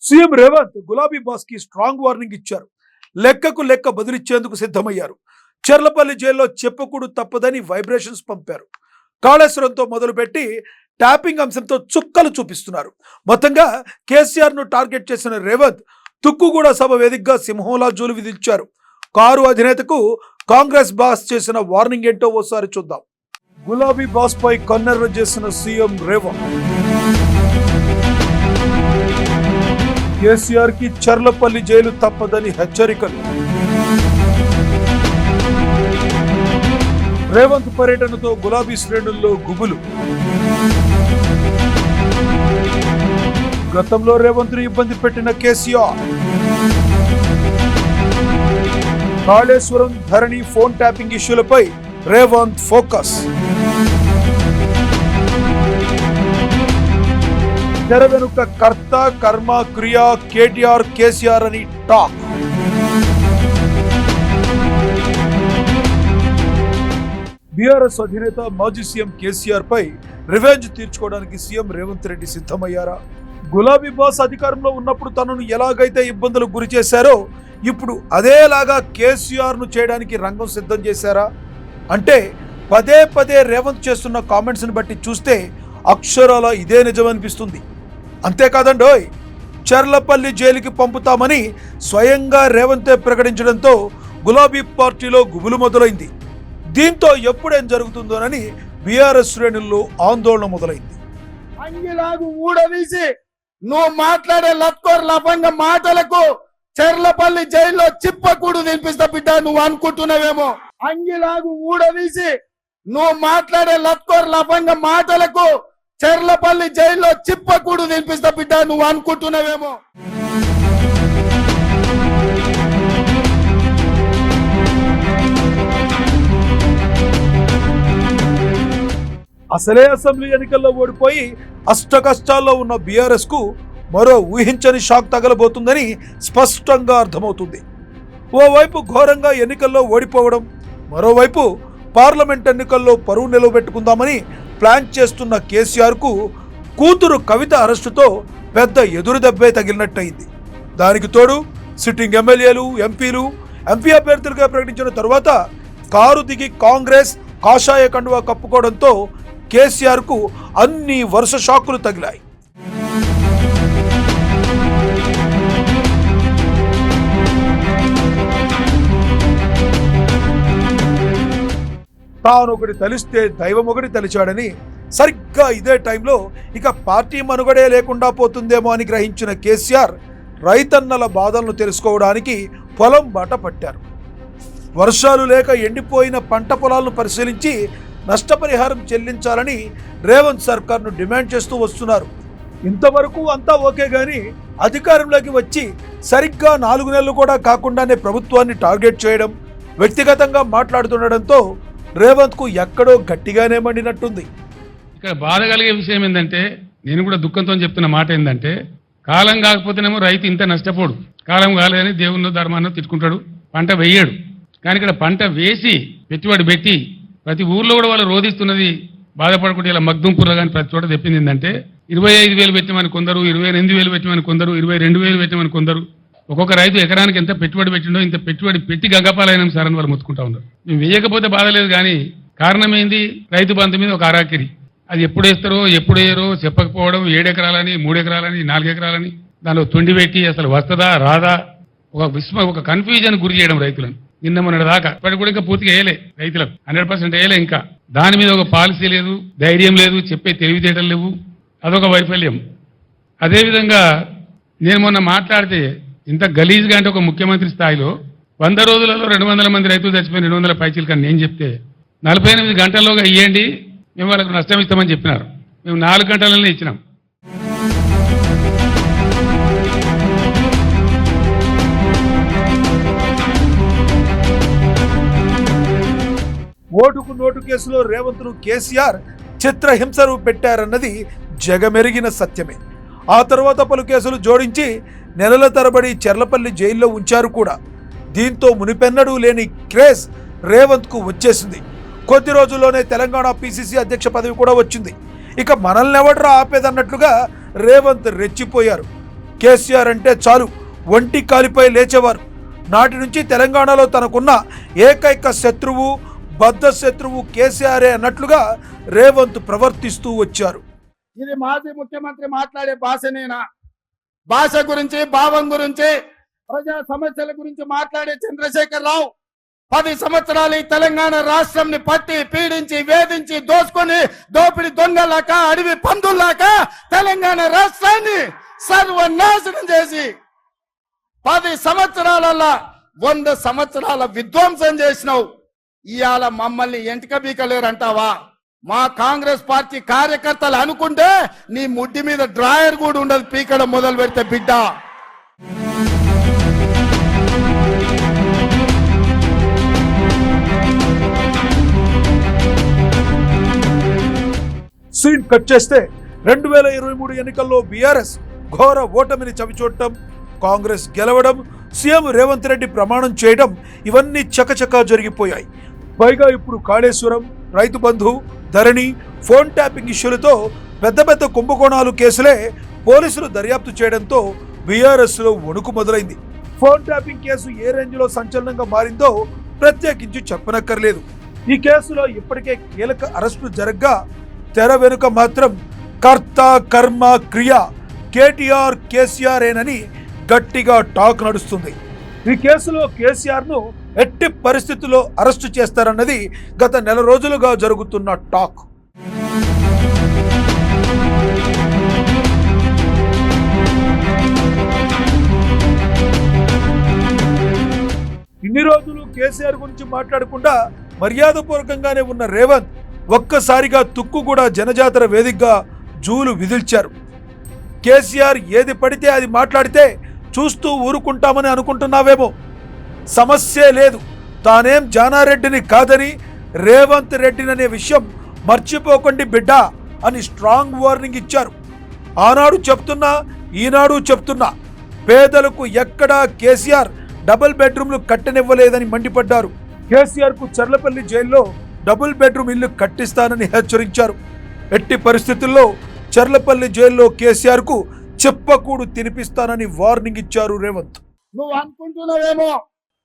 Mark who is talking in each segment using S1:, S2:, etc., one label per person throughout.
S1: CM Revanth గులాబీ boss కి strong warning ఇచ్చారు. లెక్కకు లెక్క బదిలిచ్చేందుకు సిద్ధమయ్యారు. చెర్లపల్లి జైల్లో చెప్పకూడు తప్పదని వైబ్రేషన్స్ పంపారు. కాళేశ్వరంతో మొదలుపెట్టి ట్యాపింగ్ అంశంతో చుక్కలు చూపిస్తున్నారు. మొత్తంగా కేసీఆర్ ను టార్గెట్ చేసిన రేవంత్ తుక్కుగూడ సభ వేదికగా సింహంలా జూలు విధించారు. కారు అధినేతకు కాంగ్రెస్ బాస్ చేసిన వార్నింగ్ ఏంటో ఓసారి చూద్దాం. గులాబీ బాస్ పై కన్నెర్ర చేసిన సీఎం రేవంత్. కేసీఆర్ కి చెర్లపల్లి జైలు తప్పదని హెచ్చరికలు. రేవంత్ పర్యటనతో గులాబీ శ్రేణుల్లో గుబులు. గతంలో రేవంత్ ను ఇబ్బంది పెట్టిన కేసీఆర్. కాళేశ్వరం ధరణి ఫోన్ ట్యాపింగ్ ఇష్యూలపై రేవంత్ ఫోకస్. తెర వెనుక కర్త కర్మ క్రియ కేటీఆర్ కేసీఆర్ అని టాక్. బీఆర్ఎస్ అధినేత మాజీ సీఎం కేసీఆర్ పై రివెంజ్ తీర్చుకోవడానికి సీఎం రేవంత్ రెడ్డి సిద్ధమయ్యారా? గులాబీ బాస్ అధికారంలో ఉన్నప్పుడు తనను ఎలాగైతే ఇబ్బందులకు గురి చేశారో ఇప్పుడు అదేలాగా కేసీఆర్ ను చేయడానికి రంగం సిద్ధం చేశారా? అంటే పదే పదే రేవంత్ చేస్తున్న కామెంట్స్ ని బట్టి చూస్తే అక్షరాల ఇదే నిజమనిపిస్తుంది. అంతేకాదండోయ్, చెర్లపల్లి జైలుకి పంపుతామని స్వయంగా రేవంతే ప్రకటించడంతో గులాబీ పార్టీలో గుబులు మొదలైంది. దీంతో ఎప్పుడేం జరుగుతుందోనని బీఆర్ఎస్ శ్రేణుల్లో ఆందోళన మొదలైంది.
S2: అంగిలాగు ఊడదీసి నువ్వు మాట్లాడే లత్కోర్ లఫంగ మాటలకు చెర్లపల్లి జైల్లో చిప్పకూడు తినిపిస్తా బిడ్డ నువ్వు అనుకుంటున్నావేమో. అంగిలాగు ఊడదీసి నువ్వు మాట్లాడే లత్కోర్ లఫంగ మాటలకు చెర్లపల్లి జైల్లో చిప్పకూడు తినిపిస్తా బిడ్డ నువ్వు అనుకుంటున్నావేమో.
S1: అసలే అసెంబ్లీ ఎన్నికల్లో ఓడిపోయి అష్ట కష్టాల్లో ఉన్న బీఆర్ఎస్ కు మరో ఊహించని షాక్ తగలబోతుందని స్పష్టంగా అర్థమవుతుంది. ఓవైపు ఘోరంగా ఎన్నికల్లో ఓడిపోవడం, మరోవైపు పార్లమెంట్ ఎన్నికల్లో పరువు నిలవబెట్టుకుందామని ప్లాన్ చేస్తున్న కేసీఆర్ కు కూతురు కవిత అరెస్టుతో పెద్ద ఎదురు దెబ్బే తగిలినట్టయింది. దానికి తోడు సిట్టింగ్ ఎమ్మెల్యేలు ఎంపీలు ఎంపీ అభ్యర్థులుగా ప్రకటించిన తరువాత కారు దిగి కాంగ్రెస్ కాషాయ కండువా కప్పుకోవడంతో కేసీఆర్ కు అన్ని వరుస షాకులు తగిలాయి. తాను ఒకటి తలిస్తే దైవం ఒకటి తలిచాడని, సరిగ్గా ఇదే టైంలో ఇక పార్టీ మనుగడే లేకుండా పోతుందేమో అని గ్రహించిన కేసీఆర్ రైతన్నల బాధలను తెలుసుకోవడానికి పొలం బాట పట్టారు. వర్షాలు లేక ఎండిపోయిన పంట పొలాలను పరిశీలించి నష్టపరిహారం చెల్లించాలని రేవంత్ సర్కార్ను డిమాండ్ చేస్తూ వస్తున్నారు. ఇంతవరకు అంతా ఓకే గాని అధికారంలోకి వచ్చి సరిగ్గా 4 నెలలు కూడా కాకుండానే ప్రభుత్వాన్ని టార్గెట్ చేయడం, వ్యక్తిగతంగా మాట్లాడుతుండడంతో రేవంత్ కు ఎక్కడో గట్టిగానే మండినట్టుంది.
S3: ఇక్కడ బాధ కలిగే విషయం ఏంటంటే, నేను కూడా దుఃఖంతో చెప్తున్న మాట ఏంటంటే, కాలం కాకపోతేనేమో రైతు ఇంత నష్టపోడు, కాలం కాలేదని దేవుణ్ణి ధర్మాన్ని తిట్టుకుంటాడు, పంట వేయడు. కానీ ఇక్కడ పంట వేసి పెట్టుబడి పెట్టి ప్రతి ఊర్లో కూడా వాళ్ళు రోధిస్తున్నది బాధపడకుండా ఇలా మగ్దుంపుర్లో కానీ ప్రతి చోట చెప్పింది ఏంటంటే 25,000 పెట్టమని కొందరు, 28,000 పెట్టమని కొందరు, 22,000 పెట్టమని కొందరు. ఒక్కొక్క రైతు ఎకరానికి ఎంత పెట్టుబడి పెట్టిండో ఇంత పెట్టుబడి పెట్టి గంగపాలైన సార్ అని వాళ్ళు మొత్తుకుంటా ఉన్నారు. మేము వేయకపోతే బాధ లేదు, కానీ కారణం ఏంది? రైతు బంధు మీద ఒక అరాకిరి. అది ఎప్పుడు వేస్తారో ఎప్పుడు వేయరో చెప్పకపోవడం, 7 ఎకరాలని 3 ఎకరాలని 4 ఎకరాలని దానిలో తొండి పెట్టి అసలు వస్తుందా రాదా ఒక కన్ఫ్యూజన్ గురి చేయడం రైతులను. నిన్న మొన్నటి దాకా ఇప్పటికి కూడా ఇంకా పూర్తిగా వేయలే, రైతులకు 100% వేయలే. ఇంకా దాని మీద ఒక పాలసీ లేదు, ధైర్యం లేదు, చెప్పే తెలివితేటలు లేవు, అదొక వైఫల్యం. అదేవిధంగా నేను మొన్న మాట్లాడితే ఇంత గలీజ్గా అంటే ఒక ముఖ్యమంత్రి స్థాయిలో 100 రోజులలో 200 మంది రైతులు చచ్చిపోయిన 200 పైచీలు కానీ నేను చెప్తే 48 గంటల్లోగా ఇవ్వండి మేము వాళ్ళకు నష్టం ఇస్తామని చెప్పినారు. మేము 4 గంటలనే ఇచ్చినాం.
S1: ఓటుకు నోటు కేసులో రేవంత్ ను కేసీఆర్ చిత్రహింసలు పెట్టారన్నది జగమెరిగిన సత్యమే. ఆ తర్వాత పలు కేసులు జోడించి నెలల తరబడి చెర్లపల్లి జైల్లో ఉంచారు కూడా. దీంతో మునిపెన్నడూ లేని క్రేజ్ రేవంత్ కు వచ్చేసింది. కొద్ది రోజుల్లోనే తెలంగాణ పిసిసి అధ్యక్ష పదవి కూడా వచ్చింది. ఇక మనల్ని ఎవడ్రా ఆపేదన్నట్లుగా రేవంత్ రెచ్చిపోయారు. కేసీఆర్ అంటే చాలు ఒంటి కాలిపై లేచేవారు. నాటి నుంచి తెలంగాణలో తనకున్న ఏకైక శత్రువు, బద్ధ శత్రువు కేసీఆరే అన్నట్లుగా రేవంత్ ప్రవర్తిస్తూ వచ్చారు.
S2: ఇది మాజీ ముఖ్యమంత్రి మాట్లాడే భాషనేనా? భాష గురించి, భావం గురించి, ప్రజా సమస్యల గురించి మాట్లాడే చంద్రశేఖర్ రావు 10 సంవత్సరాలు ఈ తెలంగాణ రాష్ట్రంని పట్టి పీడించి వేధించి దోసుకొని దోపిడి దొంగలాక అడవి పందుల్లాక తెలంగాణ రాష్ట్రాన్ని సర్వనాశనం చేసి 10 సంవత్సరాలలో 100 సంవత్సరాల విధ్వంసం చేసినావు. ఇవాళ మమ్మల్ని ఎంటిక బీకలేరంటావా? మా కాంగ్రెస్ పార్టీ కార్యకర్తలు అనుకుంటే నీ ముడ్డి మీద డ్రాయర్ కూడా ఉండదు పీకడం మొదలు పెడితే బిడ్డ.
S1: సీన్ కట్ చేస్తే 2023 ఎన్నికల్లో బీఆర్ఎస్ ఘోర ఓటమిని చవిచూడటం, కాంగ్రెస్ గెలవడం, సీఎం రేవంత్ రెడ్డి ప్రమాణం చేయడం ఇవన్నీ చకచకా జరిగిపోయాయి. పైగా ఇప్పుడు కాళేశ్వరం, రైతు బంధు, ధరణి, ఫోన్ ట్యాపింగ్ ఇష్యూలతో పెద్ద పెద్ద కుంభకోణాలు కేసులే పోలీసులు దర్యాప్తు చేయడంతో బీఆర్ఎస్ లో వణుకు మొదలైంది. ఫోన్ ట్యాపింగ్ కేసు ఏ రేంజ్ లో సంచలనంగా మారిందో ప్రత్యేకించి చెప్పనక్కర్లేదు. ఈ కేసులో ఇప్పటికే కీలక అరెస్టులు జరగ్గా తెర వెనుక మాత్రం కర్త కర్మ క్రియ కేటీఆర్ కేసీఆర్ఏనని గట్టిగా టాక్ నడుస్తుంది. ఈ కేసులో కేసీఆర్ ను ఎట్టి పరిస్థితుల్లో అరెస్టు చేస్తారన్నది గత నెల రోజులుగా జరుగుతున్న టాక్. ఇన్ని రోజులు కేసీఆర్ గురించి మాట్లాడకుండా మర్యాదపూర్వకంగానే ఉన్న రేవంత్ ఒక్కసారిగా తుక్కుగూడ జనజాతర వేదికగా జూలు విదిల్చారు. కేసీఆర్ ఏది పడితే అది మాట్లాడితే చూస్తూ ఊరుకుంటామని అనుకుంటున్నావేమో, సమస్యే లేదు, తానేం జానారెడ్డిని కాదని రేవంత్ రెడ్డిననే విషయం మర్చిపోకండి బిడ్డ అని స్ట్రాంగ్ వార్నింగ్ ఇచ్చారు. ఆనాడు చెప్తున్నా, ఈనాడు చెప్తున్నా, పేదలకు ఎక్కడా కేసీఆర్ డబుల్ బెడ్రూమ్లు కట్టనివ్వలేదని మండిపడ్డారు. కేసీఆర్ కు చర్లపల్లి జైల్లో డబుల్ బెడ్రూమ్ ఇల్లు కట్టిస్తానని హెచ్చరించారు. ఎట్టి పరిస్థితుల్లో చర్లపల్లి జైల్లో కేసీఆర్ కు చెప్పకూడు తినిపిస్తానని వార్నింగ్ ఇచ్చారు రేవంత్.
S2: నువ్వు అనుకుంటున్నావేమో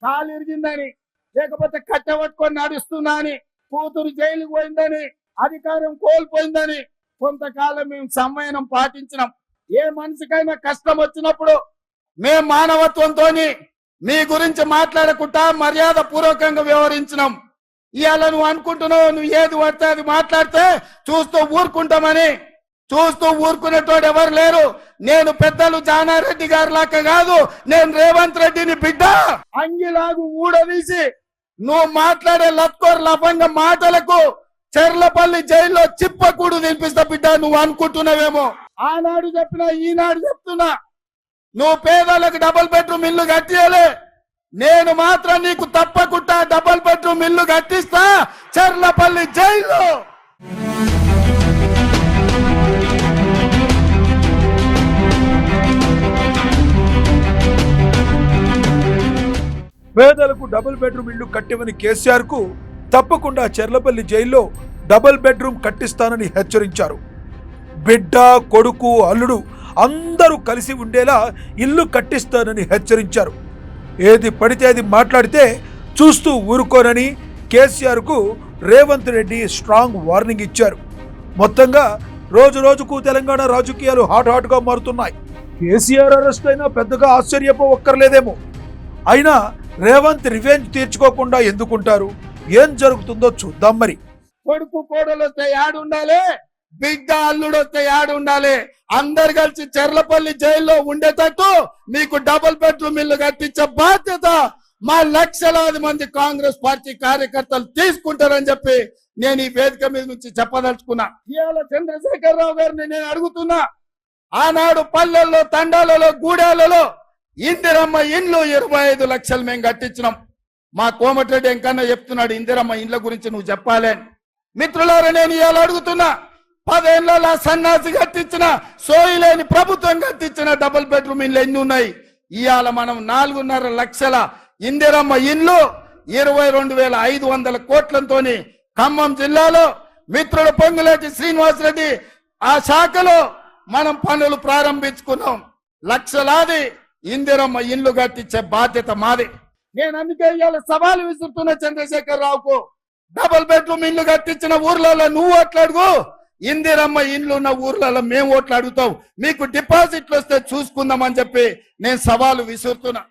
S2: కాలు ఇరిగిందని, లేకపోతే కట్టబట్టుకొని నడుస్తున్నా అని, కూతురు జైలుకు పోయిందని, అధికారం కోల్పోయిందని కొంతకాలం మేము సంయమనం పాటించినాం. ఏ మనిషికైనా కష్టం వచ్చినప్పుడు మేము మానవత్వంతో మీ గురించి మాట్లాడకుండా మర్యాద పూర్వకంగా వ్యవహరించినాం. ఇవాళ నువ్వు అనుకుంటున్నావు నువ్వు ఏది పడితే అది మాట్లాడితే చూస్తూ ఊరుకుంటామని. చూస్తూ ఊరుకునేటోడు ఎవరు లేరు. నేను పెద్దలు జానారెడ్డి గారి లాగా కాదు, నేను రేవంత్ రెడ్డిని బిడ్డ. అంగిలాగు ఊడదీసి నువ్వు మాట్లాడే లత్కోర్ లఫంగ మాటలకు చెర్లపల్లి జైల్లో చిప్పకూడు తినిపిస్తా బిడ్డ. నువ్వు అనుకుంటున్నావేమో, ఆనాడు చెప్పినా ఈనాడు చెప్తున్నా, నువ్వు పేదలకు డబుల్ బెడ్రూమ్ ఇల్లు కట్టియలే, నేను మాత్రం నీకు తప్పకుండా డబుల్ బెడ్రూమ్ ఇల్లు కట్టిస్తా చెర్లపల్లి జైల్లో.
S1: పేదలకు డబుల్ బెడ్రూమ్ ఇల్లు కట్టివని కేసీఆర్ కు తప్పకుండా చెర్లపల్లి జైల్లో డబుల్ బెడ్రూమ్ కట్టిస్తానని హెచ్చరించారు. బిడ్డ, కొడుకు, అల్లుడు అందరూ కలిసి ఉండేలా ఇల్లు కట్టిస్తానని హెచ్చరించారు. ఏది పడితే అది మాట్లాడితే చూస్తూ ఊరుకోనని కేసీఆర్ కు రేవంత్ రెడ్డి స్ట్రాంగ్ వార్నింగ్ ఇచ్చారు. మొత్తంగా రోజు రోజుకు తెలంగాణ రాజకీయాలు హాట్ గా మారుతున్నాయి. కేసీఆర్ అరెస్ట్ అయినా పెద్దగా ఆశ్చర్యపోవక్కర్లేదేమో. అయినా రేవంత్ రివెంజ్ తీర్చుకోకుండా ఎందుకుంటారు? ఏం జరుగుతుందో చూద్దాం. మరి
S2: కొడుకు కోడలు వస్తే యాడుండాలి, బిడ్డ అల్లుడు వస్తే యాడుండాలి, అందరు కలిసి చెర్లపల్లి జైల్లో ఉండేటట్టు మీకు డబుల్ బెడ్రూమ్ ఇల్లు కట్టించే బాధ్యత మా లక్షలాది మంది కాంగ్రెస్ పార్టీ కార్యకర్తలు తీసుకుంటారని చెప్పి నేను ఈ వేదిక మీద నుంచి చెప్పదలుచుకున్నా. ఇవాళ చంద్రశేఖర్ రావు గారిని నేను అడుగుతున్నా, ఆనాడు పల్లెల్లో, తండాలలో, గూడాలలో ఇందిరమ్మ ఇండ్లు 25 లక్షలు మేము కట్టించినాం. మా కోమటిరెడ్డి ఎంకన్నా చెప్తున్నాడు ఇందిరమ్మ ఇండ్ల గురించి నువ్వు చెప్పాలి. మిత్రులారా, నేను ఇవాళ అడుగుతున్నా, 10 ఏళ్ల సన్నాసి కట్టించిన, సోయిలేని ప్రభుత్వం కట్టించిన డబుల్ బెడ్రూమ్ ఇండ్లు ఎన్ని ఉన్నాయి? ఇవాళ మనం 4.5 లక్షల ఇందిరమ్మ ఇండ్లు 22,500 కోట్లతో ఖమ్మం జిల్లాలో మిత్రుడు పొంగులేటి శ్రీనివాసరెడ్డి ఆ శాఖలో మనం పనులు ప్రారంభించుకున్నాం. లక్షలాది ఇందిరమ్మ ఇండ్లు కట్టించే బాధ్యత మాది. నేను అందుకే ఇవాళ సవాలు విసురుతున్న చంద్రశేఖర్ రావుకు, డబుల్ బెడ్రూమ్ ఇల్లు కట్టించిన ఊర్లలో నువ్వు ఓట్లాడుకో, ఇందిరమ్మ ఇండ్లు ఉన్న ఊర్లలో మేము ఓట్లు అడుగుతాం, మీకు డిపాజిట్లు వస్తే చూసుకుందామని చెప్పి నేను సవాలు విసురుతున్నా.